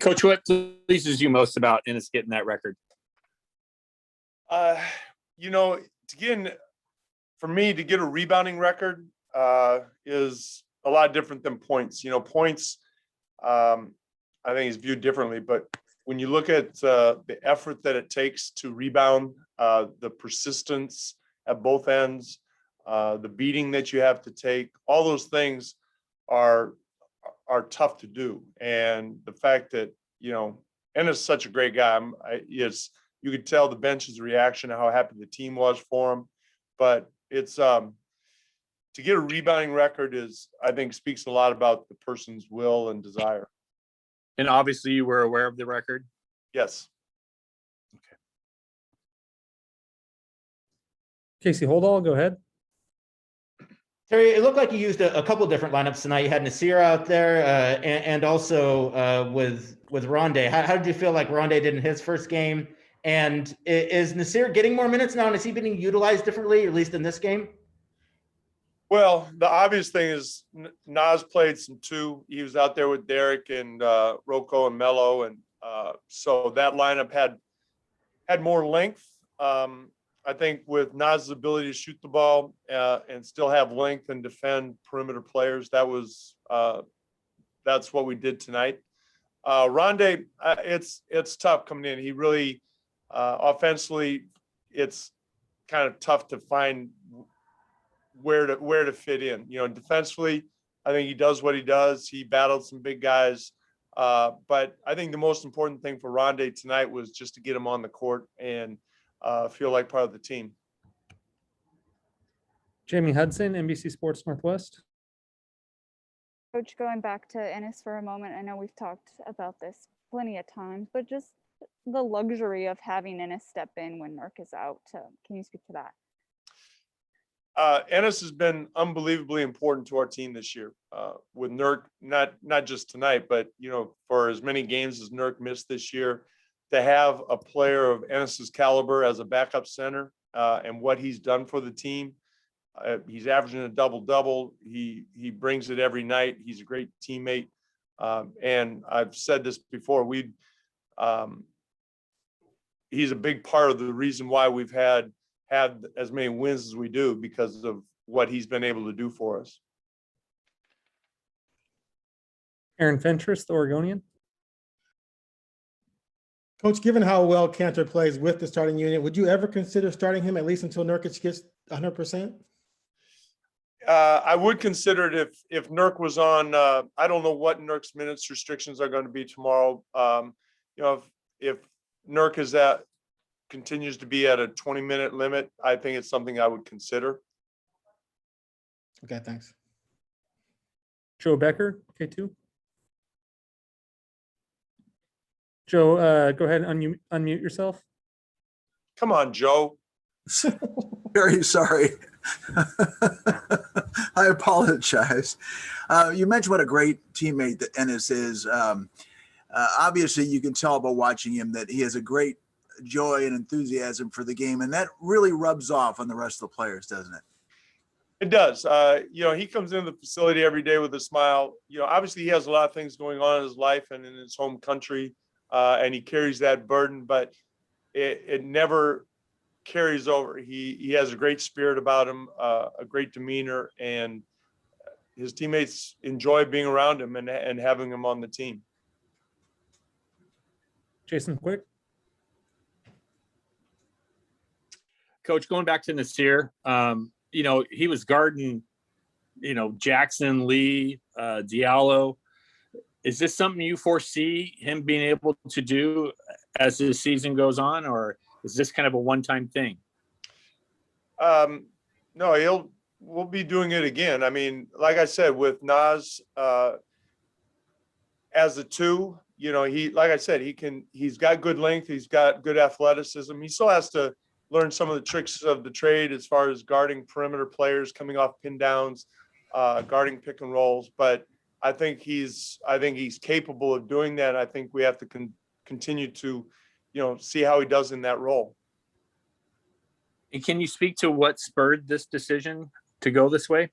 Coach, what pleases you most about Enes getting that record? For me to get a rebounding record is a lot different than points. Points, I think is viewed differently, but when you look at the effort that it takes to rebound, the persistence at both ends, the beating that you have to take, all those things are tough to do. And the fact that, Enes is such a great guy. You could tell the bench's reaction to how happy the team was for him. But it's to get a rebounding record I think speaks a lot about the person's will and desire. And obviously you were aware of the record? Yes. Okay. Casey Holdall, go ahead. Terry, it looked like you used a couple different lineups tonight. You had Nasir out there and also with Rondé. How did you feel like Rondé did in his first game? And is Nasir getting more minutes now? And is he being utilized differently, at least in this game? Well, the obvious thing is Nas played some two. He was out there with Derek and Rocco and Melo. And so that lineup had more length. I think with Nas's ability to shoot the ball and still have length and defend perimeter players, that's what we did tonight. Rondé, it's tough coming in. He really offensively, it's kind of tough to find where to fit in. Defensively, I think he does what he does. He battled some big guys, but I think the most important thing for Rondé tonight was just to get him on the court and feel like part of the team. Jamie Hudson, NBC Sports Northwest. Coach, going back to Enes for a moment, I know we've talked about this plenty of times, but just the luxury of having Enes step in when Nurk is out. Can you speak to that? Enes has been unbelievably important to our team this year. With Nurk, not just tonight, but for as many games as Nurk missed this year, to have a player of Enes's caliber as a backup center and what he's done for the team. He's averaging a double-double. He brings it every night. He's a great teammate. And I've said this before, he's a big part of the reason why we've had as many wins as we do, because of what he's been able to do for us. Aaron Fentress, the Oregonian. Coach, given how well Kanter plays with the starting unit, would you ever consider starting him at least until Nurkic gets 100%? I would consider it if Nurk was on. I don't know what Nurk's minutes restrictions are going to be tomorrow. If Nurk continues to be at a 20-minute limit, I think it's something I would consider. Okay, thanks. Joe Becker, K2. Joe, go ahead and unmute yourself. Come on, Joe. Very sorry. I apologize. You mentioned what a great teammate that Enes is. Obviously, you can tell by watching him that he has a great joy and enthusiasm for the game, and that really rubs off on the rest of the players, doesn't it? It does. He comes into the facility every day with a smile. Obviously, he has a lot of things going on in his life and in his home country, and he carries that burden, but it never carries over. He has a great spirit about him, a great demeanor, and his teammates enjoy being around him and having him on the team. Jason Quick. Coach, going back to Nasir, he was guarding, Jackson, Lee, Diallo. Is this something you foresee him being able to do as the season goes on, or is this kind of a one-time thing? No, we'll be doing it again. I mean, like I said, with Nas as a two, he's got good length. He's got good athleticism. He still has to learn some of the tricks of the trade as far as guarding perimeter players coming off pin downs, guarding pick and rolls. But I think he's capable of doing that. I think we have to continue to, see how he does in that role. And can you speak to what spurred this decision to go this way?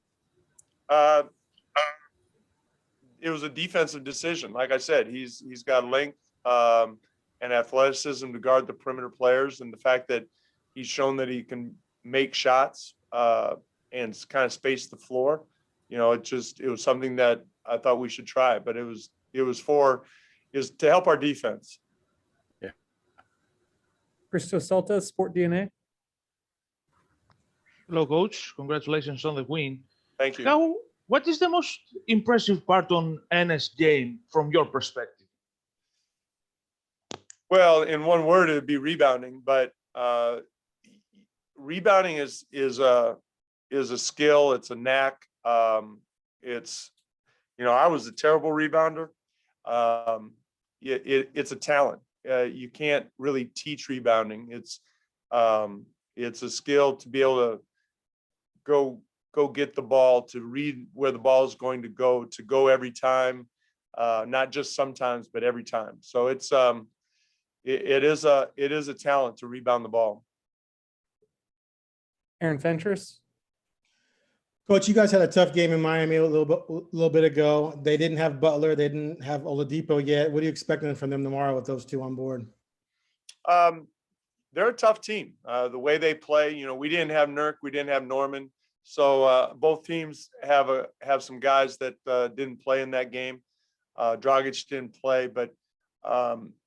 was a defensive decision. Like I said, he's got length and athleticism to guard the perimeter players, and the fact that he's shown that he can make shots and kind of space the floor. You know, it was something that I thought we should try, but it was to help our defense. Christo Salta, Sport DNA. Hello, coach. Congratulations on the win. Thank you. What is the most impressive part on Enes' game from your perspective? Well, in one word, it'd be rebounding, but rebounding is a skill. It's a knack. It's, you know, I was a terrible rebounder. It's a talent. You can't really teach rebounding. It's a skill to be able to go get the ball, to read where the ball is going to go every time, not just sometimes, but every time. So it's it is a talent to rebound the ball. Aaron Fentress. Coach, you guys had a tough game in Miami a little bit ago. They didn't have Butler. They didn't have Oladipo yet. What are you expecting from them tomorrow with those two on board? They're a tough team. The way they play, you know, we didn't have Nurk, we didn't have Norman. So both teams have some guys that didn't play in that game. Dragic didn't play, but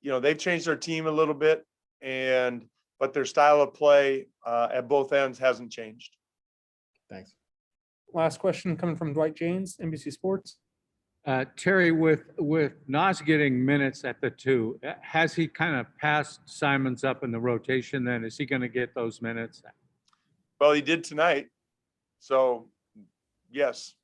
you know, they've changed their team a little bit, but their style of play at both ends hasn't changed. Thanks. Last question coming from Dwight James, NBC Sports. Terry, with Nas getting minutes at the 2, has he kind of passed Simons up in the rotation then? Is he going to get those minutes? Well, he did tonight. So, yes.